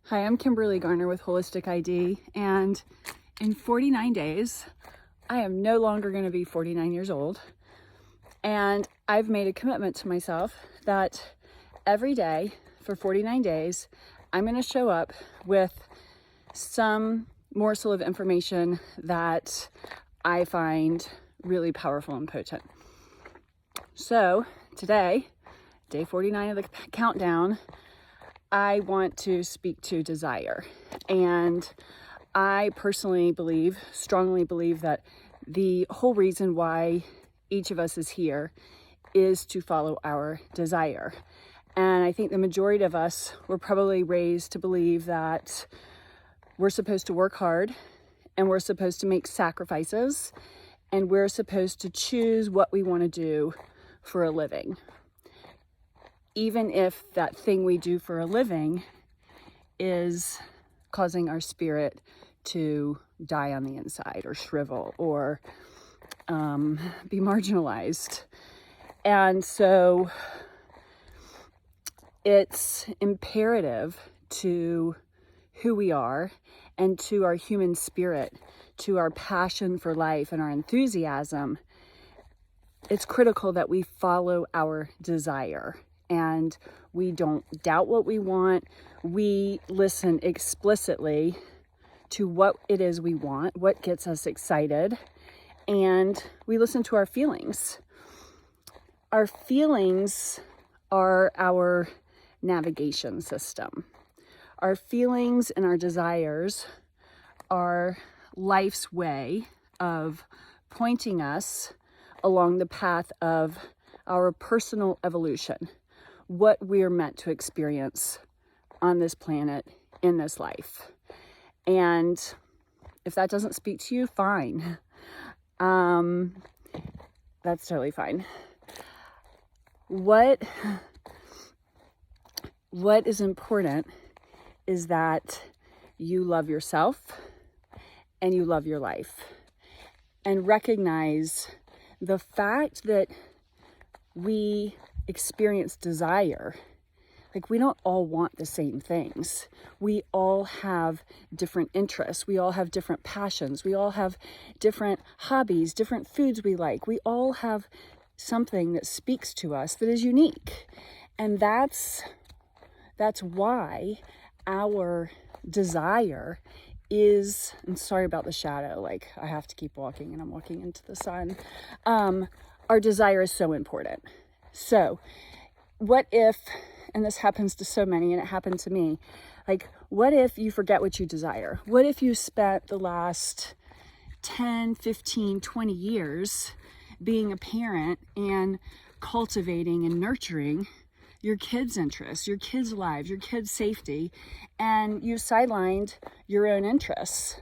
Hi, I'm Kimberly Garner with Holistic ID, and in 49 days, I am no longer going to be 49 years old, and I've made a commitment to myself that every day for 49 days, I'm going to show up with some morsel of information that I find really powerful and potent. So today, day 49 of the countdown, I want to speak to desire. And I personally strongly believe that the whole reason why each of us is here is to follow our desire. And I think the majority of us were probably raised to believe that we're supposed to work hard and we're supposed to make sacrifices and we're supposed to choose what we want to do for a living. Even if that thing we do for a living is causing our spirit to die on the inside or shrivel or be marginalized. And so it's imperative to who we are and to our human spirit, to our passion for life and our enthusiasm. It's critical that we follow our desire. And we don't doubt what we want. We listen explicitly to what it is we want, what gets us excited, and we listen to our feelings. Our feelings are our navigation system. Our feelings and our desires are life's way of pointing us along the path of our personal evolution. What we're meant to experience on this planet in this life. And if that doesn't speak to you, fine. That's totally fine. What is important is that you love yourself and you love your life and recognize the fact that we experience desire. Like, we don't all want the same things. We all have different interests. We all have different passions. We all have different hobbies, different foods we like. We all have something that speaks to us that is unique. And that's why our desire is, and sorry about the shadow, like I have to keep walking and I'm walking into the sun. Our desire is so important. So what if, and this happens to so many and it happened to me, like what if you forget what you desire? What if you spent the last 10, 15, 20 years being a parent and cultivating and nurturing your kids' interests, your kids' lives, your kids' safety, and you sidelined your own interests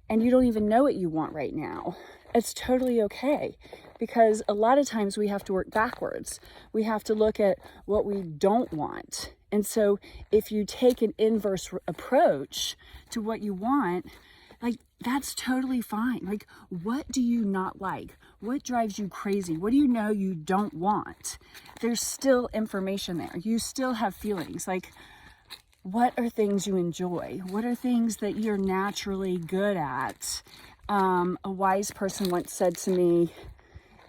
and you don't even know what you want right now? It's totally okay. Because a lot of times we have to work backwards. We have to look at what we don't want. And so if you take an inverse approach to what you want, like that's totally fine. Like, what do you not like? What drives you crazy? What do you know you don't want? There's still information there. You still have feelings. Like, what are things you enjoy? What are things that you're naturally good at? A wise person once said to me,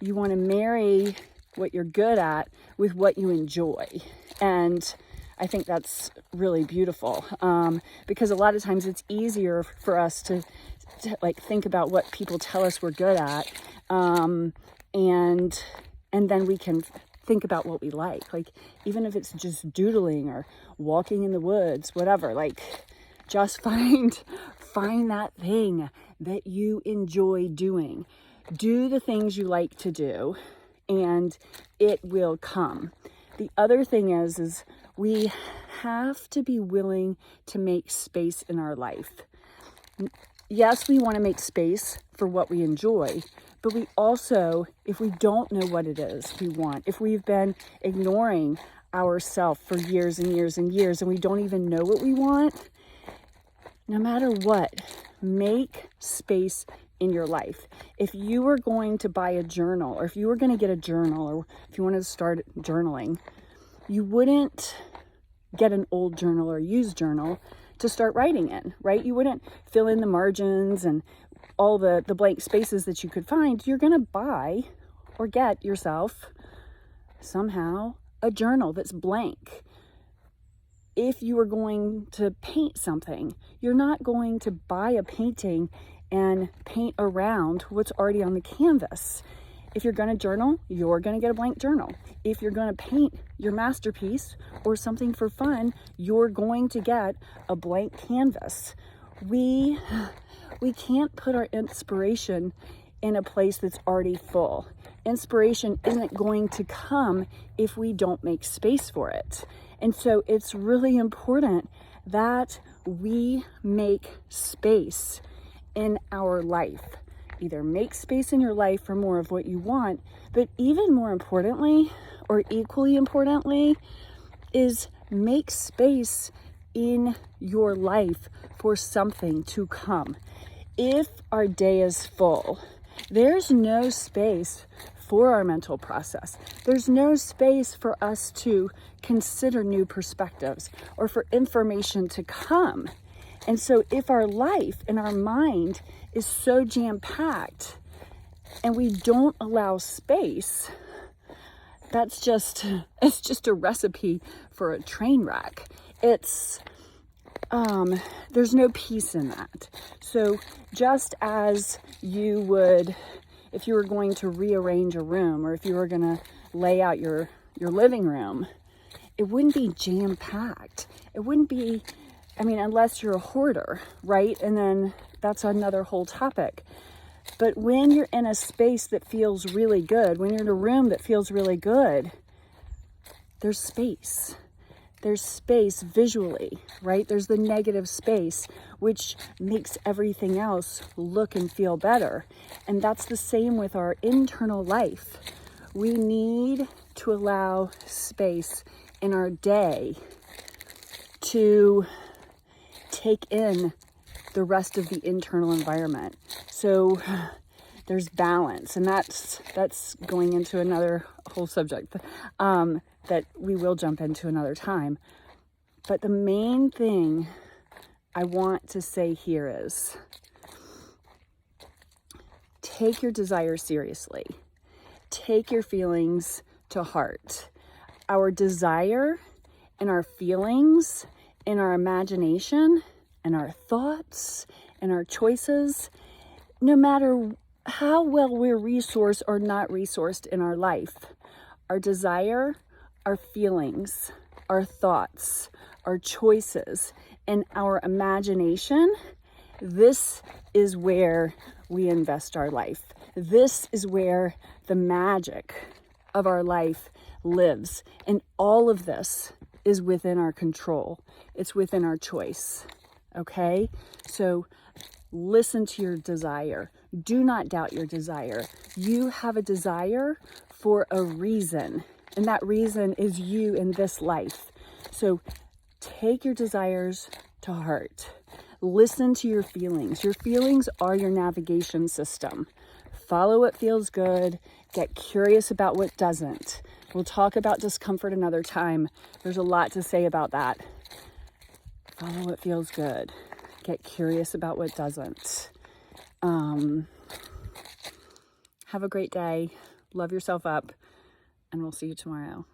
you want to marry what you're good at with what you enjoy. And I think that's really beautiful, because a lot of times it's easier for us to like think about what people tell us we're good at, and then we can think about what we like even if it's just doodling or walking in the woods, whatever, like just find that thing that you enjoy doing. Do the things you like to do, and it will come. The other thing is we have to be willing to make space in our life. Yes, we want to make space for what we enjoy, but we also, if we don't know what it is we want, if we've been ignoring ourselves for years and years and years, and we don't even know what we want, no matter what, make space in your life. If you were going to buy a journal, or if you were going to get a journal, or if you wanted to start journaling, you wouldn't get an old journal or used journal. to start writing in, right? You wouldn't fill in the margins and all the blank spaces that you could find. You're going to buy or get yourself somehow a journal that's blank. If you are going to paint something, you're not going to buy a painting and paint around what's already on the canvas. If you're going to journal, you're going to get a blank journal. If you're going to paint your masterpiece or something for fun, you're going to get a blank canvas. We can't put our inspiration in a place that's already full. Inspiration isn't going to come if we don't make space for it. And so it's really important that we make space in our life. Either make space in your life for more of what you want, but even more importantly, or equally importantly, is make space in your life for something to come. If our day is full, there's no space for our mental process. There's no space for us to consider new perspectives or for information to come. And so if our life and our mind is so jam-packed and we don't allow space, it's just a recipe for a train wreck. There's no peace in that. So just as you would, if you were going to rearrange a room, or if you were going to lay out your living room, it wouldn't be jam-packed. It wouldn't be, unless you're a hoarder, right? And then that's another whole topic. But when you're in a space that feels really good, when you're in a room that feels really good, there's space. There's space visually, right? There's the negative space, which makes everything else look and feel better. And that's the same with our internal life. We need to allow space in our day to take in the rest of the internal environment. So there's balance, and that's going into another whole subject that we will jump into another time. But the main thing I want to say here is take your desire seriously. Take your feelings to heart. Our desire and our feelings and our imagination and our thoughts and our choices, no matter how well we're resourced or not resourced in our life, our desire, our feelings, our thoughts, our choices, and our imagination, this is where we invest our life. This is where the magic of our life lives. And all of this is within our control. It's within our choice. Okay? So listen to your desire. Do not doubt your desire. You have a desire for a reason, and that reason is you in this life. So take your desires to heart. Listen to your feelings. Your feelings are your navigation system. Follow what feels good. Get curious about what doesn't. We'll talk about discomfort another time. There's a lot to say about that. Follow what feels good. Get curious about what doesn't. Have a great day. Love yourself up, and we'll see you tomorrow.